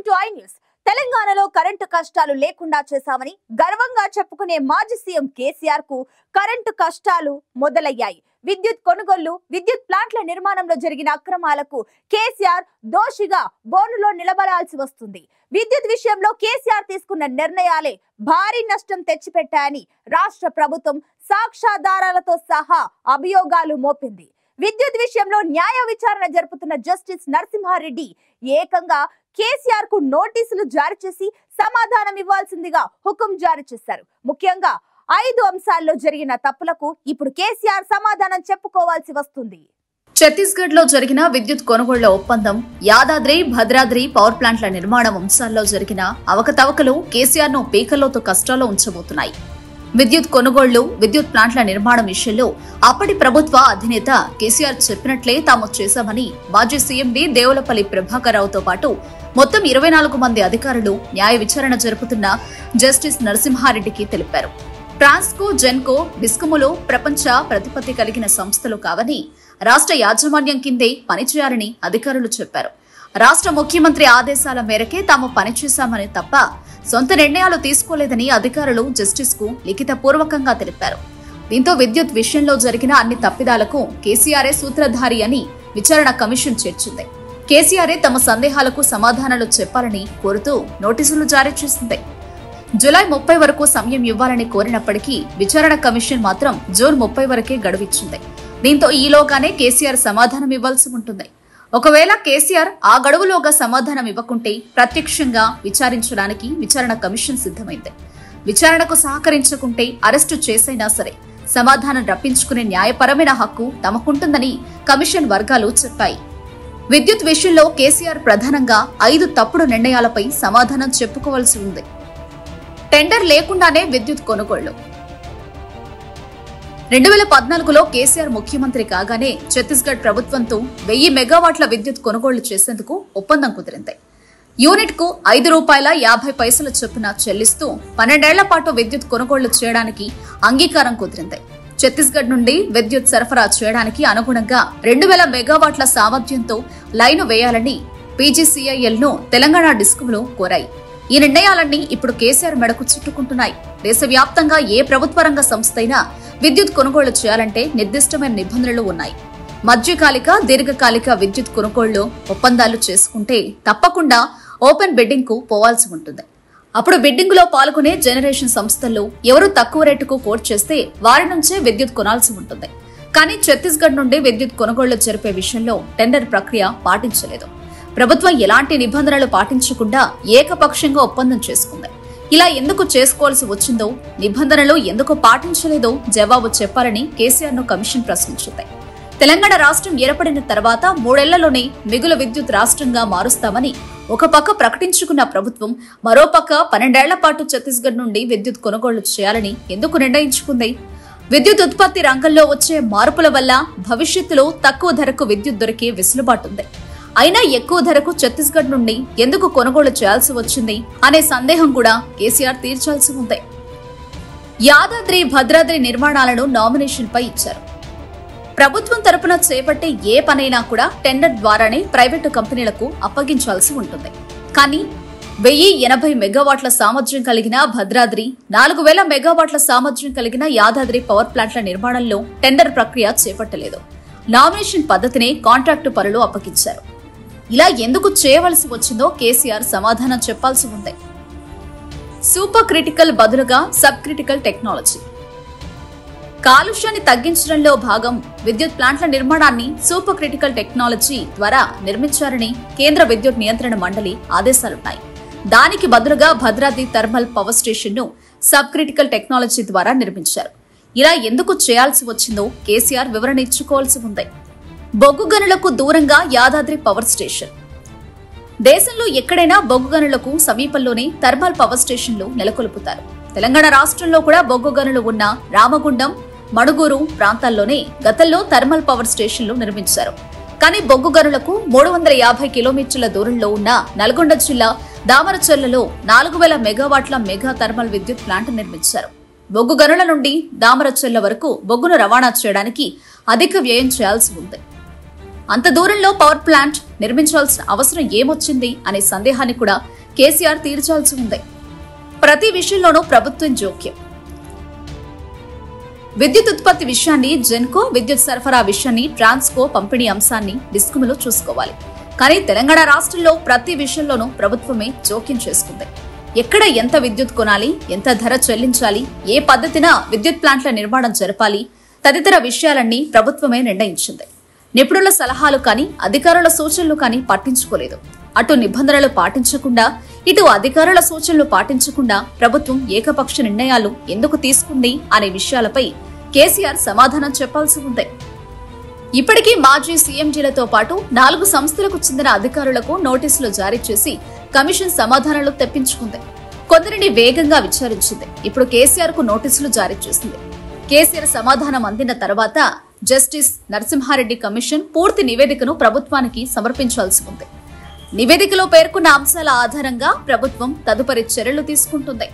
To I news. తెలంగాణలో current కష్టాలు లేకుండా చేశామని గర్వంగా చెప్పుకునే మాజీ సీఎం కేసీఆర్ కు కరెంటు కష్టాలు మొదలయ్యాయి. విద్యుత్ కొనుగోళ్లు, విద్యుత్ ప్లాంట్ల నిర్మాణంలో జరిగిన అక్రమాలకు కేసీఆర్ దోషిగా బోనులో నిలబడాల్సి వస్తుంది. విద్యుత్ విషయంలో కేసీఆర్ తీసుకున్న నిర్ణయాలే భారీ నష్టం తెచ్చిపెట్టాయని రాష్ట్ర ప్రభుత్వం సాక్ష్యాధారాలతో సహా అభియోగాలు మోపింది. విద్యుత్ విషయంలో న్యాయ విచారణ జరుపుతున్న జస్టిస్ నరసింహారెడ్డి ఏకంగా కేసీఆర్ కు నోటీసులు జారీ చేసి సమాధానం ఇవ్వాల్సిందిగా హుకుం జారీ చేశారు. ముఖ్యంగా 5 అంశాల్లో జరిగిన తప్పులకు ఇప్పుడు కేసీఆర్ సమాధానం చెప్పుకోవాల్సి వస్తుంది. ఛత్తీస్గఢ్ లో జరిగిన విద్యుత్ కొనుగోళ్ల ఒప్పందం, యాదాద్రి భద్రాద్రి పవర్ ప్లాంట్ల నిర్మాణం అంశాల్లో జరిగిన అవకతవకలు కేసీఆర్ ను పీకల్లోతో కష్టాల్లో ఉంచబోతున్నాయి. విద్యుత్ కొనుగోళ్లు, విద్యుత్ ప్లాంట్ల నిర్మాణం విషయంలో అప్పటి ప్రభుత్వ అధినేత కేసీఆర్ చెప్పినట్లే తాము చేశామని మాజీ సీఎం దేవులపల్లి ప్రభాకర్ రావుతో పాటు మొత్తం 24 మంది అధికారులు న్యాయ విచారణ జరుపుతున్న జస్టిస్ నరసింహారెడ్డికి తెలిపారు. ట్రాన్స్కో, జెన్కో, డిస్కములు ప్రపంచ ప్రతిపత్తి కలిగిన సంస్థలు కావని, రాష్ట్ర యాజమాన్యం కిందే పనిచేయాలని అధికారులు చెప్పారు. రాష్ట్ర ముఖ్యమంత్రి ఆదేశాల మేరకే తాము పనిచేశామని తప్ప సొంత నిర్ణయాలు తీసుకోలేదని అధికారులు జస్టిస్ కు లిఖితపూర్వకంగా తెలిపారు. దీంతో విద్యుత్ విషయంలో జరిగిన అన్ని తప్పిదాలకు కేసీఆరే సూత్రధారి అని విచారణ కమిషన్ చేర్చింది. కేసీఆరే తమ సందేహాలకు సమాధానాలు చెప్పాలని కోరుతూ నోటీసులు జారీ చేసింది. జూలై 30 వరకు సమయం ఇవ్వాలని కోరినప్పటికీ విచారణ కమిషన్ మాత్రం జూన్ 30 వరకే గడువిచ్చింది. దీంతో ఈలోగానే కేసీఆర్ సమాధానం ఇవ్వాల్సి ఉంటుంది. ఒకవేళ కేసీఆర్ ఆ గడువులోగా సమాధానం ఇవ్వకుంటే ప్రత్యక్షంగా విచారించడానికి విచారణ కమిషన్ సిద్ధమైంది. విచారణకు సహకరించకుంటే అరెస్టు చేసైనా సరే సమాధానం రప్పించుకునే న్యాయపరమైన హక్కు తమకుంటుందని కమిషన్ వర్గాలు చెప్పాయి. విద్యుత్ విషయంలో కేసీఆర్ ప్రధానంగా 5 తప్పుడు నిర్ణయాలపై సమాధానం చెప్పుకోవాల్సి ఉంది. టెండర్ లేకుండానే విద్యుత్ కొనుగోళ్లు. 2014లో కేసీఆర్ ముఖ్యమంత్రి కాగానే ఛత్తీస్గఢ్ ప్రభుత్వంతో 1000 మెగావాట్ల విద్యుత్ కొనుగోళ్లు చేసేందుకు ఒప్పందం కుదిరింది. యూనిట్ కు ₹5.50 చొప్పున చెల్లిస్తూ 12 ఏళ్ల పాటు విద్యుత్ కొనుగోళ్లు చేయడానికి అంగీకారం కుదిరింది. ఛత్తీస్గఢ్ నుండి విద్యుత్ సరఫరా చేయడానికి అనుగుణంగా 2000 మెగావాట్ల సామర్థ్యంతో లైను వేయాలని పీజీసీఐఎల్ ను తెలంగాణ డిస్కములు కోరాయి. ఈ నిర్ణయాలన్నీ ఇప్పుడు కేసీఆర్ మెడకు చుట్టుకుంటున్నాయి. దేశవ్యాప్తంగా ఏ ప్రభుత్వ రంగ సంస్థ అయినా విద్యుత్ కొనుగోళ్లు చేయాలంటే నిర్దిష్టమైన నిబంధనలు ఉన్నాయి. మధ్యకాలిక, దీర్ఘకాలిక విద్యుత్ కొనుగోళ్లు ఒప్పందాలు చేసుకుంటే తప్పకుండా ఓపెన్ బిడ్డింగ్ కు పోవాల్సి ఉంటుంది. అప్పుడు బిడ్డింగ్ లో పాల్గొనే జనరేషన్ సంస్థల్లో ఎవరు తక్కువ రేటుకు కోట్ చేస్తే వారి నుంచే విద్యుత్ కొనాల్సి ఉంటుంది. కానీ ఛత్తీస్గఢ్ నుండి విద్యుత్ కొనుగోళ్లు జరిపే విషయంలో టెండర్ ప్రక్రియ పాటించలేదు. ప్రభుత్వం ఎలాంటి నిబంధనలు పాటించకుండా ఏకపక్షంగా ఒప్పందం చేసుకుంది. ఇలా ఎందుకు చేసుకోవాల్సి వచ్చిందో, నిబంధనలు ఎందుకు పాటించలేదో జవాబు చెప్పాలని కేసీఆర్ ను కమిషన్ ప్రశ్నించింది. తెలంగాణ రాష్ట్రం ఏర్పడిన తర్వాత 3 ఏళ్లలోనే మిగులు విద్యుత్ రాష్ట్రంగా మారుస్తామని ఒక పక్క ప్రకటించుకున్న ప్రభుత్వం మరోపక్క 12 ఏళ్ల పాటు ఛత్తీస్గఢ్ నుండి విద్యుత్ కొనుగోళ్లు చేయాలని ఎందుకు నిర్ణయించుకుంది? విద్యుత్ ఉత్పత్తి రంగంలో వచ్చే మార్పుల వల్ల భవిష్యత్తులో తక్కువ ధరకు విద్యుత్ దొరికే వెసులుబాటుంది. అయినా ఎక్కువ ధరకు ఛత్తీస్గఢ్ నుండి ఎందుకు కొనుగోలు చేయాల్సి వచ్చింది అనే సందేహం కూడా కేసీఆర్ తీర్చాల్సి ఉంది. యాదాద్రి భద్రాద్రి నిర్మాణాలను నామినేషన్ పై ఇచ్చారు. ప్రభుత్వం తరపున చేపట్టే ఏ పనైనా కూడా టెండర్ ద్వారానే ప్రైవేటు కంపెనీలకు అప్పగించాల్సి ఉంటుంది. కానీ 1080 మెగావాట్ల సామర్థ్యం కలిగిన భద్రాద్రి, 4000 మెగావాట్ల సామర్థ్యం కలిగిన యాదాద్రి పవర్ ప్లాంట్ల నిర్మాణంలో టెండర్ ప్రక్రియ చేపట్టలేదు. నామినేషన్ పద్ధతినే కాంట్రాక్టు పనులు అప్పగించారు. ఇలా ఎందుకు చేయవలసి వచ్చిందో కేసీఆర్ సమాధానం చెప్పాల్సి ఉంది. సూపర్ క్రిటికల్ బదులుగా సబ్ క్రిటికల్ టెక్నాలజీ. కాలుష్యాన్ని తగ్గించడంలో భాగం విద్యుత్ ప్లాంట్ల నిర్మాణాన్ని సూపర్ క్రిటికల్ టెక్నాలజీ ద్వారా నిర్మించారని కేంద్ర విద్యుత్ నియంత్రణ మండలి ఆదేశాలున్నాయి. దానికి బదులుగా భద్రాద్రి థర్మల్ పవర్ స్టేషన్ ను సబ్ క్రిటికల్ టెక్నాలజీ ద్వారా నిర్మించారు. ఇలా ఎందుకు చేయాల్సి వచ్చిందో కేసీఆర్ వివరణ ఇచ్చుకోవాల్సి ఉంది. బొగ్గు గనులకు దూరంగా యాదాద్రి పవర్ స్టేషన్. దేశంలో ఎక్కడైనా బొగ్గు గనులకు సమీపంలోనే థర్మల్ పవర్ స్టేషన్లు నెలకొల్పుతారు. తెలంగాణ రాష్ట్రంలో కూడా బొగ్గు గనులు ఉన్న రామగుండం, మణుగూరు ప్రాంతాల్లోనే గతంలో థర్మల్ పవర్ స్టేషన్లు నిర్మించారు. కానీ బొగ్గు గనులకు 350 కిలోమీటర్ల దూరంలో ఉన్న నల్గొండ జిల్లా దామరచర్లలో 4000 మెగావాట్ల మెగా థర్మల్ విద్యుత్ ప్లాంట్ నిర్మించారు. బొగ్గు గనుల నుండి దామరచర్ల వరకు బొగ్గును రవాణా చేయడానికి అధిక వ్యయం చేయాల్సి ఉంది. అంత దూరంలో పవర్ ప్లాంట్ నిర్మించాల్సిన అవసరం ఏమొచ్చింది అనే సందేహాన్ని కూడా కేసీఆర్ తీర్చాల్సి ఉంది. ప్రతి విషయంలోనూ ప్రభుత్వం జోక్యం. విద్యుత్ ఉత్పత్తి విషయాన్ని జెన్కో, విద్యుత్ సరఫరా విషయాన్ని ట్రాన్స్కో, పంపిణీ అంశాన్ని డిస్కంలో చూసుకోవాలి. కానీ తెలంగాణ రాష్ట్రంలో ప్రతి విషయంలోనూ ప్రభుత్వమే జోక్యం చేసుకుంది. ఎక్కడ ఎంత విద్యుత్ కొనాలి, ఎంత ధర చెల్లించాలి, ఏ పద్ధతిన విద్యుత్ ప్లాంట్ల నిర్మాణం జరపాలి తదితర విషయాలన్నీ ప్రభుత్వమే నిర్ణయించింది. నిపుణుల సలహాలు కానీ అధికారుల సూచనలు కానీ పట్టించుకోలేదు. అటు నిబంధనలు పాటించకుండా, ఇటు అధికారుల సూచనలు పాటించకుండా ప్రభుత్వం ఏకపక్ష నిర్ణయాలు ఎందుకు తీసుకుంది అనే విషయాలపై కేసీఆర్ సమాధానం చెప్పాల్సి ఉంది. ఇప్పటికీ మాజీ సీఎంజీలతో పాటు 4 సంస్థలకు చెందిన అధికారులకు నోటీసులు జారీ చేసి కమిషన్ సమాధానాలు తెప్పించుకుంది. కొందరిని వేగంగా విచారించింది. ఇప్పుడు కేసీఆర్ కు నోటీసులు జారీ చేసింది. కేసీఆర్ సమాధానం అందిన తర్వాత జస్టిస్ నరసింహారెడ్డి కమిషన్ పూర్తి నివేదికను ప్రభుత్వానికి సమర్పించాల్సి ఉంది. నివేదికలో పేర్కొన్న అంశాల ఆధారంగా ప్రభుత్వం తదుపరి చర్యలు తీసుకుంటుంది.